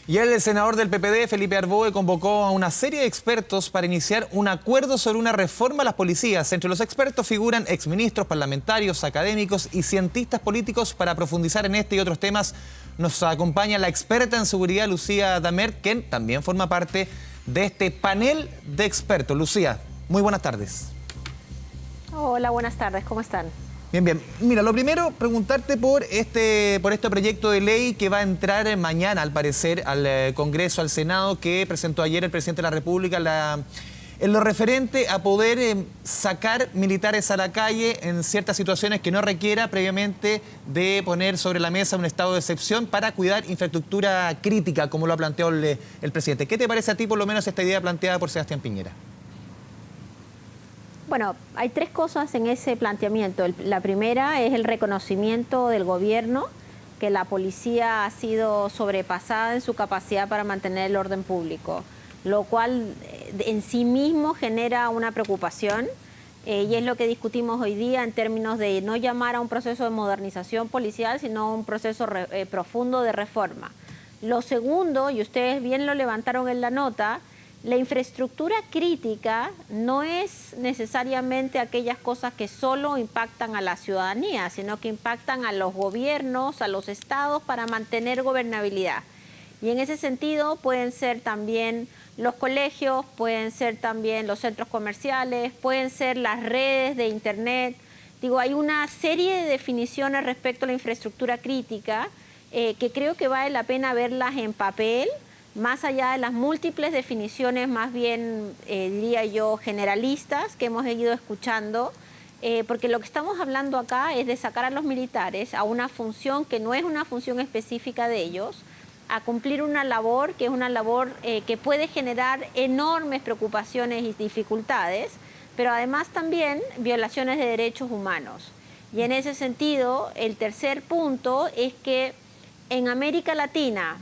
Y el senador del PPD, Felipe Arboe, convocó a una serie de expertos para iniciar un acuerdo sobre una reforma a las policías. Entre los expertos figuran exministros, parlamentarios, académicos y cientistas políticos. Para profundizar en este y otros temas, nos acompaña la experta en seguridad, Lucía Damer, quien también forma parte de este panel de expertos. Lucía, muy buenas tardes. Hola, buenas tardes, ¿cómo están? Bien, bien. Mira, lo primero, preguntarte por este proyecto de ley que va a entrar mañana, al parecer, al Congreso, al Senado, que presentó ayer el presidente de la República, en lo referente a poder sacar militares a la calle en ciertas situaciones que no requiera previamente de poner sobre la mesa un estado de excepción para cuidar infraestructura crítica, como lo ha planteado el presidente. ¿Qué te parece a ti, por lo menos, esta idea planteada por Sebastián Piñera? Bueno, hay tres cosas en ese planteamiento. La primera es el reconocimiento del gobierno que la policía ha sido sobrepasada en su capacidad para mantener el orden público, lo cual en sí mismo genera una preocupación y es lo que discutimos hoy día en términos de no llamar a un proceso de modernización policial, sino a un proceso profundo de reforma. Lo segundo, y ustedes bien lo levantaron en la nota, la infraestructura crítica no es necesariamente aquellas cosas que solo impactan a la ciudadanía, sino que impactan a los gobiernos, a los estados para mantener gobernabilidad. Y en ese sentido pueden ser también los colegios, pueden ser también los centros comerciales, pueden ser las redes de internet. Digo, hay una serie de definiciones respecto a la infraestructura crítica que creo que vale la pena verlas en papel, más allá de las múltiples definiciones, más bien, diría yo, generalistas que hemos ido escuchando, porque lo que estamos hablando acá es de sacar a los militares a una función que no es una función específica de ellos, a cumplir una labor que es una labor que puede generar enormes preocupaciones y dificultades, pero además también violaciones de derechos humanos. Y en ese sentido, el tercer punto es que en América Latina,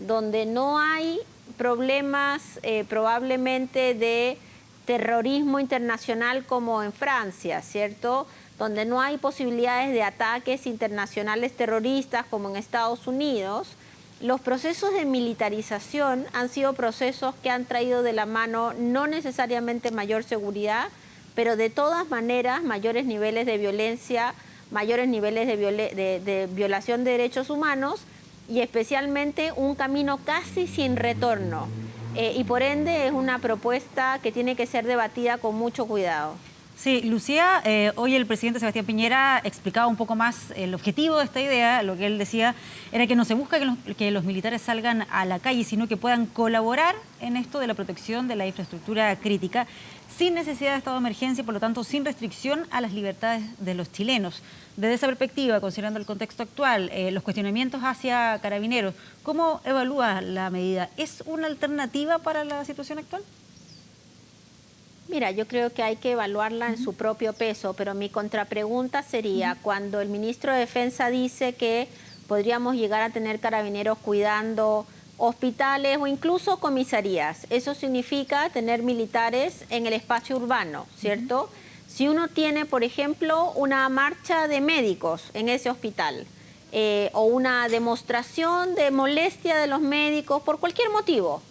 donde no hay problemas probablemente de terrorismo internacional como en Francia, ¿cierto? Donde no hay posibilidades de ataques internacionales terroristas como en Estados Unidos, los procesos de militarización han sido procesos que han traído de la mano no necesariamente mayor seguridad, pero de todas maneras mayores niveles de violencia, mayores niveles de violación de derechos humanos, y especialmente un camino casi sin retorno. Y por ende es una propuesta que tiene que ser debatida con mucho cuidado. Sí, Lucía, hoy el presidente Sebastián Piñera explicaba un poco más el objetivo de esta idea. Lo que él decía era que no se busca que los militares salgan a la calle, sino que puedan colaborar en esto de la protección de la infraestructura crítica sin necesidad de estado de emergencia y, por lo tanto, sin restricción a las libertades de los chilenos. Desde esa perspectiva, considerando el contexto actual, los cuestionamientos hacia Carabineros, ¿cómo evalúa la medida? ¿Es una alternativa para la situación actual? Mira, yo creo que hay que evaluarla en su propio peso, pero mi contrapregunta sería, cuando el ministro de Defensa dice que podríamos llegar a tener carabineros cuidando hospitales o incluso comisarías, eso significa tener militares en el espacio urbano, ¿cierto? Si uno tiene, por ejemplo, una marcha de médicos en ese hospital o una demostración de molestia de los médicos por cualquier motivo,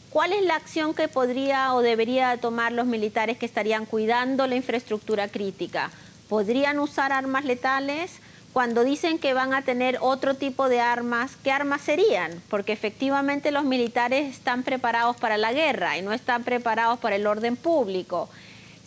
¿cuál es la acción que podría o debería tomar los militares que estarían cuidando la infraestructura crítica? ¿Podrían usar armas letales? Cuando dicen que van a tener otro tipo de armas, ¿qué armas serían? Porque efectivamente los militares están preparados para la guerra y no están preparados para el orden público.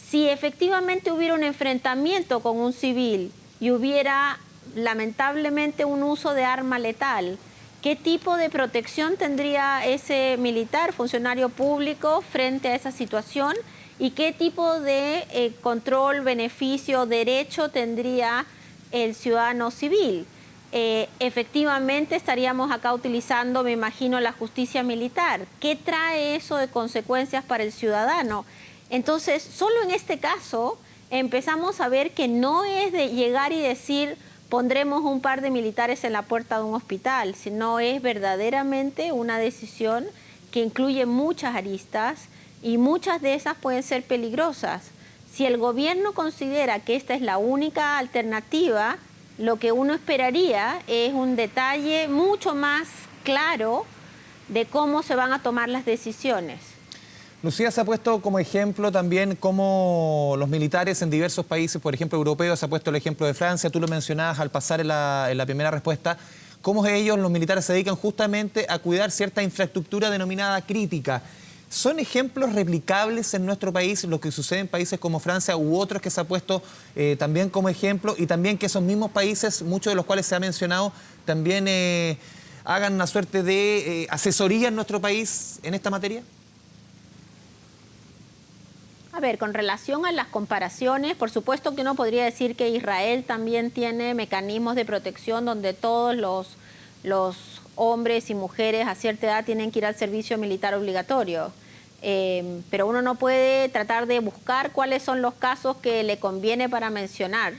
Si efectivamente hubiera un enfrentamiento con un civil y hubiera lamentablemente un uso de arma letal, ¿qué tipo de protección tendría ese militar, funcionario público, frente a esa situación? ¿Y qué tipo de control, beneficio, derecho tendría el ciudadano civil? Efectivamente estaríamos acá utilizando, me imagino, la justicia militar. ¿Qué trae eso de consecuencias para el ciudadano? Entonces, solo en este caso empezamos a ver que no es de llegar y decir pondremos un par de militares en la puerta de un hospital, sino es verdaderamente una decisión que incluye muchas aristas y muchas de esas pueden ser peligrosas. Si el gobierno considera que esta es la única alternativa, lo que uno esperaría es un detalle mucho más claro de cómo se van a tomar las decisiones. Lucía, se ha puesto como ejemplo también cómo los militares en diversos países, por ejemplo europeos, se ha puesto el ejemplo de Francia, tú lo mencionabas al pasar en la primera respuesta, cómo ellos, los militares, se dedican justamente a cuidar cierta infraestructura denominada crítica. ¿Son ejemplos replicables en nuestro país lo que sucede en países como Francia u otros que se ha puesto también como ejemplo, y también que esos mismos países, muchos de los cuales se ha mencionado, también hagan una suerte de asesoría en nuestro país en esta materia? A ver, con relación a las comparaciones, por supuesto que uno podría decir que Israel también tiene mecanismos de protección donde todos los hombres y mujeres a cierta edad tienen que ir al servicio militar obligatorio. Pero uno no puede tratar de buscar cuáles son los casos que le conviene para mencionar.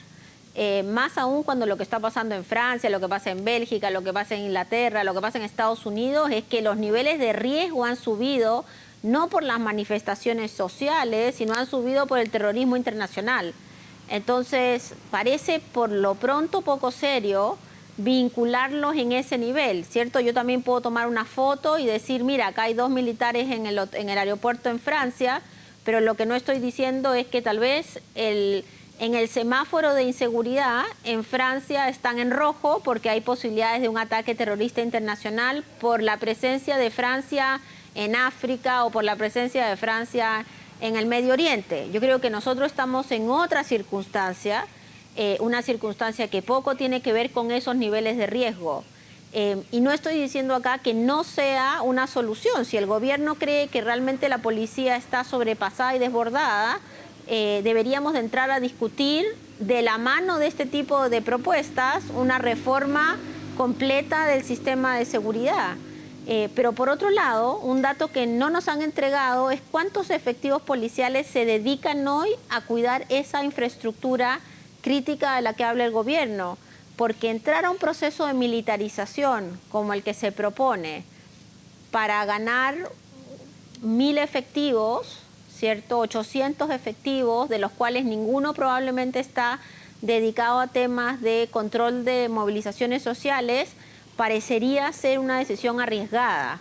Más aún cuando lo que está pasando en Francia, lo que pasa en Bélgica, lo que pasa en Inglaterra, lo que pasa en Estados Unidos, es que los niveles de riesgo han subido no por las manifestaciones sociales, sino han subido por el terrorismo internacional. Entonces, parece por lo pronto poco serio vincularlos en ese nivel, ¿cierto? Yo también puedo tomar una foto y decir, mira, acá hay 2 militares en el aeropuerto en Francia, pero lo que no estoy diciendo es que tal vez en el semáforo de inseguridad en Francia están en rojo porque hay posibilidades de un ataque terrorista internacional por la presencia de Francia en África o por la presencia de Francia en el Medio Oriente. Yo creo que nosotros estamos en otra circunstancia, una circunstancia que poco tiene que ver con esos niveles de riesgo. Y no estoy diciendo acá que no sea una solución. Si el gobierno cree que realmente la policía está sobrepasada y desbordada, deberíamos de entrar a discutir de la mano de este tipo de propuestas una reforma completa del sistema de seguridad. Pero por otro lado, un dato que no nos han entregado es cuántos efectivos policiales se dedican hoy a cuidar esa infraestructura crítica de la que habla el gobierno, porque entrar a un proceso de militarización como el que se propone para ganar 1000 efectivos, ¿cierto? 800 efectivos, de los cuales ninguno probablemente está dedicado a temas de control de movilizaciones sociales, parecería ser una decisión arriesgada.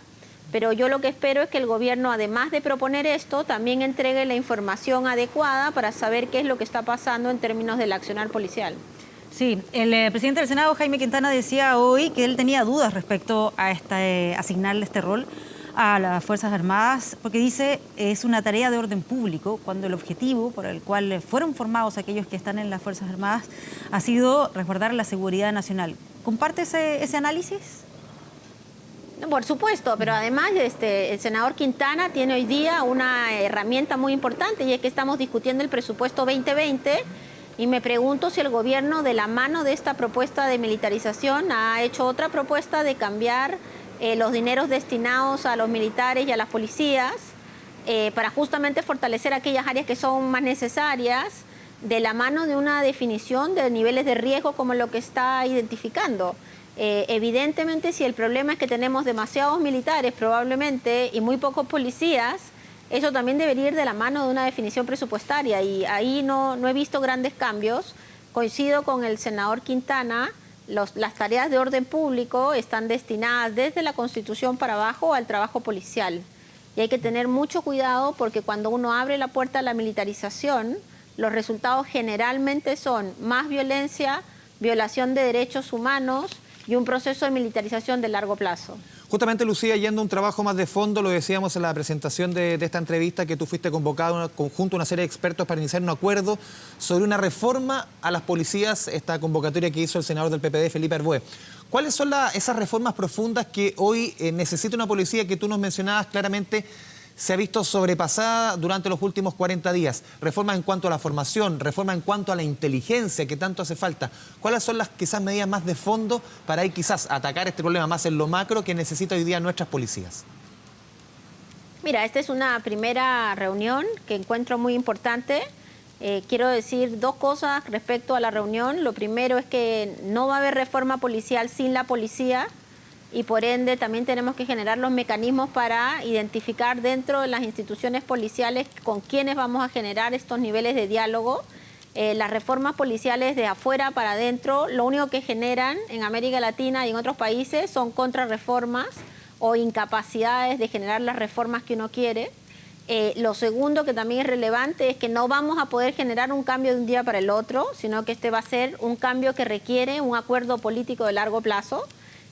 Pero yo lo que espero es que el gobierno, además de proponer esto, también entregue la información adecuada para saber qué es lo que está pasando en términos del accionar policial. Sí, el presidente del Senado, Jaime Quintana, decía hoy que él tenía dudas respecto a asignarle este rol a las Fuerzas Armadas, porque dice es una tarea de orden público, cuando el objetivo por el cual fueron formados aquellos que están en las Fuerzas Armadas ha sido resguardar la seguridad nacional. ¿Comparte ese análisis? Por supuesto, pero además el senador Quintana tiene hoy día una herramienta muy importante, y es que estamos discutiendo el presupuesto 2020, y me pregunto si el gobierno, de la mano de esta propuesta de militarización, ha hecho otra propuesta de cambiar los dineros destinados a los militares y a las policías para justamente fortalecer aquellas áreas que son más necesarias, de la mano de una definición de niveles de riesgo como lo que está identificando. Evidentemente, si el problema es que tenemos demasiados militares probablemente y muy pocos policías, eso también debería ir de la mano de una definición presupuestaria, y ahí no he visto grandes cambios. Coincido con el senador Quintana, las tareas de orden público están destinadas desde la Constitución para abajo al trabajo policial, y hay que tener mucho cuidado porque cuando uno abre la puerta a la militarización, los resultados generalmente son más violencia, violación de derechos humanos y un proceso de militarización de largo plazo. Justamente, Lucía, yendo a un trabajo más de fondo, lo decíamos en la presentación de esta entrevista, que tú fuiste convocado conjunto a una serie de expertos para iniciar un acuerdo sobre una reforma a las policías, esta convocatoria que hizo el senador del PPD, Felipe Arbué. ¿Cuáles son esas reformas profundas que hoy necesita una policía que tú nos mencionabas claramente se ha visto sobrepasada durante los últimos 40 días? Reformas en cuanto a la formación, reformas en cuanto a la inteligencia que tanto hace falta. ¿Cuáles son las quizás medidas más de fondo para ir quizás atacar este problema más en lo macro que necesita hoy día nuestras policías? Mira, esta es una primera reunión que encuentro muy importante. Quiero decir dos cosas respecto a la reunión. Lo primero es que no va a haber reforma policial sin la policía, y por ende también tenemos que generar los mecanismos para identificar dentro de las instituciones policiales con quiénes vamos a generar estos niveles de diálogo. Las reformas policiales de afuera para adentro, lo único que generan en América Latina y en otros países son contrarreformas, o incapacidades de generar las reformas que uno quiere. Lo segundo que también es relevante es que no vamos a poder generar un cambio de un día para el otro, sino que este va a ser un cambio que requiere un acuerdo político de largo plazo.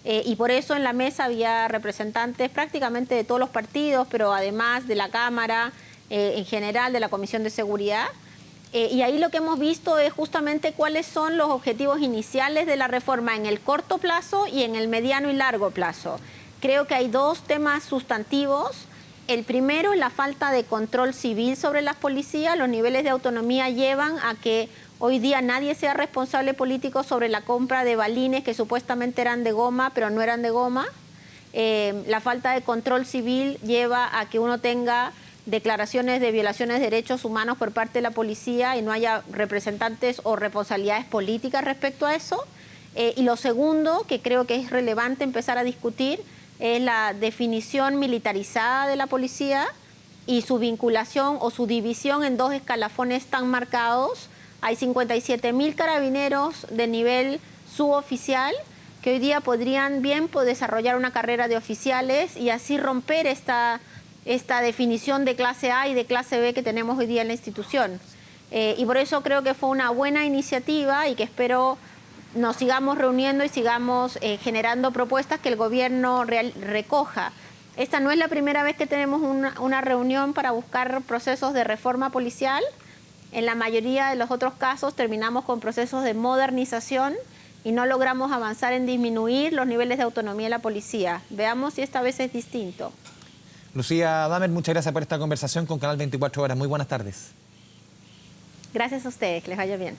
Y por eso en la mesa había representantes prácticamente de todos los partidos, pero además de la Cámara, en general de la Comisión de Seguridad. Y ahí lo que hemos visto es justamente cuáles son los objetivos iniciales de la reforma en el corto plazo y en el mediano y largo plazo. Creo que hay dos temas sustantivos. El primero es la falta de control civil sobre las policías. Los niveles de autonomía llevan a que hoy día nadie sea responsable político sobre la compra de balines que supuestamente eran de goma, pero no eran de goma. La falta de control civil lleva a que uno tenga declaraciones de violaciones de derechos humanos por parte de la policía y no haya representantes o responsabilidades políticas respecto a eso. Y lo segundo, que creo que es relevante empezar a discutir, es la definición militarizada de la policía y su vinculación o su división en dos escalafones tan marcados. Hay 57.000 carabineros de nivel suboficial que hoy día podrían bien desarrollar una carrera de oficiales y así romper esta definición de clase A y de clase B que tenemos hoy día en la institución. Y por eso creo que fue una buena iniciativa y que espero nos sigamos reuniendo y sigamos generando propuestas que el gobierno recoja. Esta no es la primera vez que tenemos una reunión para buscar procesos de reforma policial. En la mayoría de los otros casos terminamos con procesos de modernización y no logramos avanzar en disminuir los niveles de autonomía de la policía. Veamos si esta vez es distinto. Lucía Damer, muchas gracias por esta conversación con Canal 24 Horas. Muy buenas tardes. Gracias a ustedes, que les vaya bien.